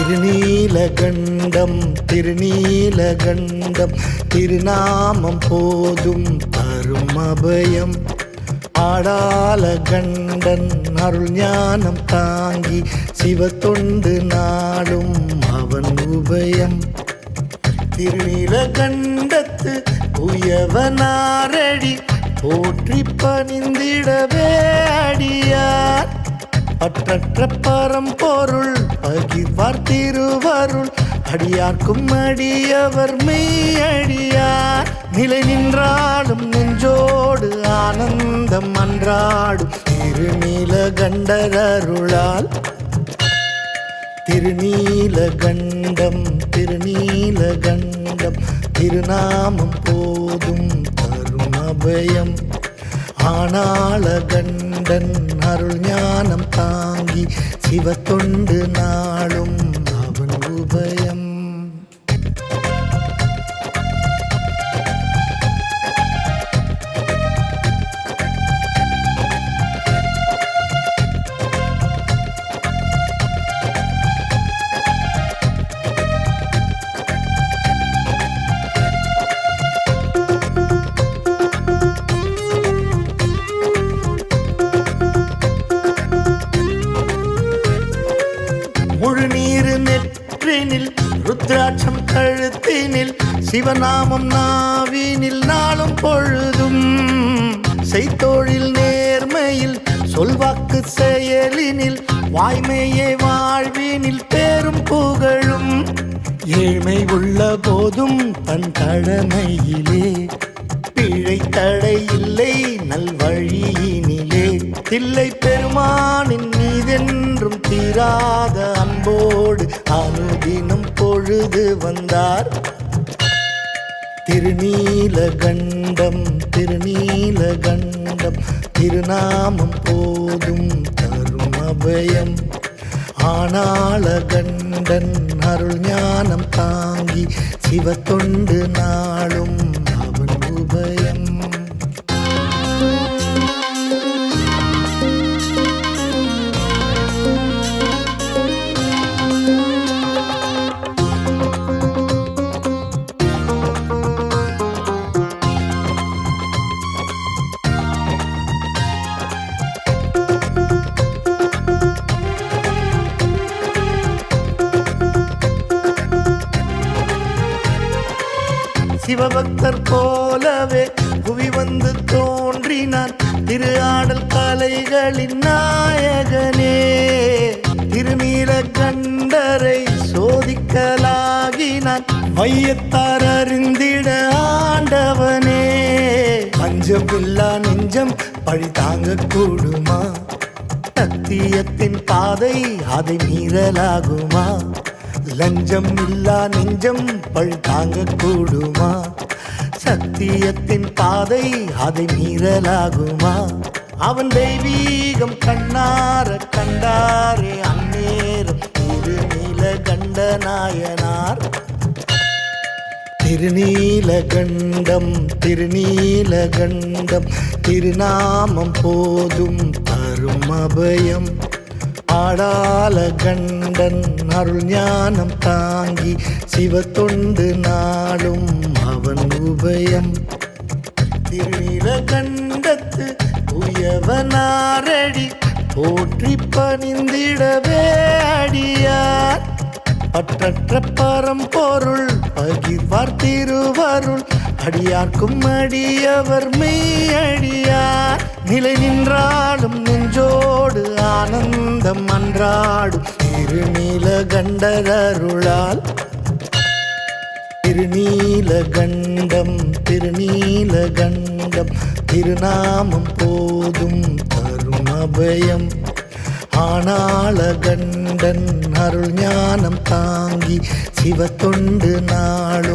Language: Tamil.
திருநீலகண்டம் திருநீலகண்டம் திருநாமம் போதும் தரும் அபயம். ஆடால கண்டன் அருள் ஞானம் தாங்கி சிவத்தொண்டு நாளும் அவன் உபயம். திருநீலகண்டத்து உயவனாரடி போற்றி பணிந்திடவே அடியார். பற்றற்ற பரம்பொருள் பகிர்வார் திருவருள் அடியார்க்கும் அடியவர் மெய்யடியார். நிலை நின்றாலும் நெஞ்சோடு ஆனந்தம் அன்றாடும் திருநீலகண்டரருளால். திருநீலகண்டம் திருநீலகண்டம் திருநாமம் போதும் தரும் அபயம். ஆனாள கண்டன் அருள் ஞானம் தாங்கி சிவத்தொண்டு நாளும் அவன் உபயம். முழுநீர் நெற்றினில் ருத்ராட்சம் கழுத்தினில் சிவநாமம் நாவினில் நாளும் பொழுதும். செய்தொழில் நேர்மையில் சொல்வாக்கு செயலினில் வாய்மையே வாழ்வினில் பேரும் புகழும். ஏழ்மை உள்ள போதும் தன் கடமையிலே பிழை தடை இல்லை நல்வழியினிலே. தில்லை பெருமானின் மீதென்றும் தீராத அன்போடு அனுதினம் பொழுது வந்தார். திருநீலகண்டம் திருநீலகண்டம் திருநாமம் போதும் தரும் அபயம். ஆனாள கண்டன் அருள் ஞானம் தாங்கி சிவத்தொண்டு நாளும் அவன் உபயம். சிவபக்தர் போலவே புவி வந்து தோன்றினான் திரு ஆடல் கலைகளின் நாயகனே. திருநீலகண்டரை சோதிக்கலாகினான் வையத்தார் அறிந்திட ஆண்டவனே. பஞ்சமில்லா நெஞ்சம் பழி தாங்க கூடுமா? சத்தியத்தின் பாதை அதை மீறலாகுமா? லஞ்சம் இல்லா நெஞ்சம் பழி தாங்க கூடுமா? சத்தியத்தின் பாதை அதை மீறலாகுமா? அவன் தெய்வீகம் கண்ணார கண்டாரே அந்நேரம் திருநீலகண்ட நாயனார். திருநீலகண்டம் திருநீலகண்டம் திருநாமம் போதும் தரும் அபயம். ஆடால கண்டன் அருள் ஞானம் தாங்கி சிவத்தொண்டு நாளும் அவன் உபயம். திருநீலகண்டத்து உயவனாரடி போற்றி பணிந்திடவே அடியார். பற்றற்ற பரம்பொருள் பகிர்வார் திருவருள் அடியார்க்கும் அடியவர் மெய்யடியார். நிலை நின்றாலும் நெஞ்சோடு ஆனந்தம் அன்றாடும் திருநீலகண்டரருளால். திருநீலகண்டம் திருநீலகண்டம் திருநாமம் போதும் தரும் அபயம். ஆனாள கண்டன் அருள் ஞானம் தாங்கி சிவத்தொண்டு நாளும்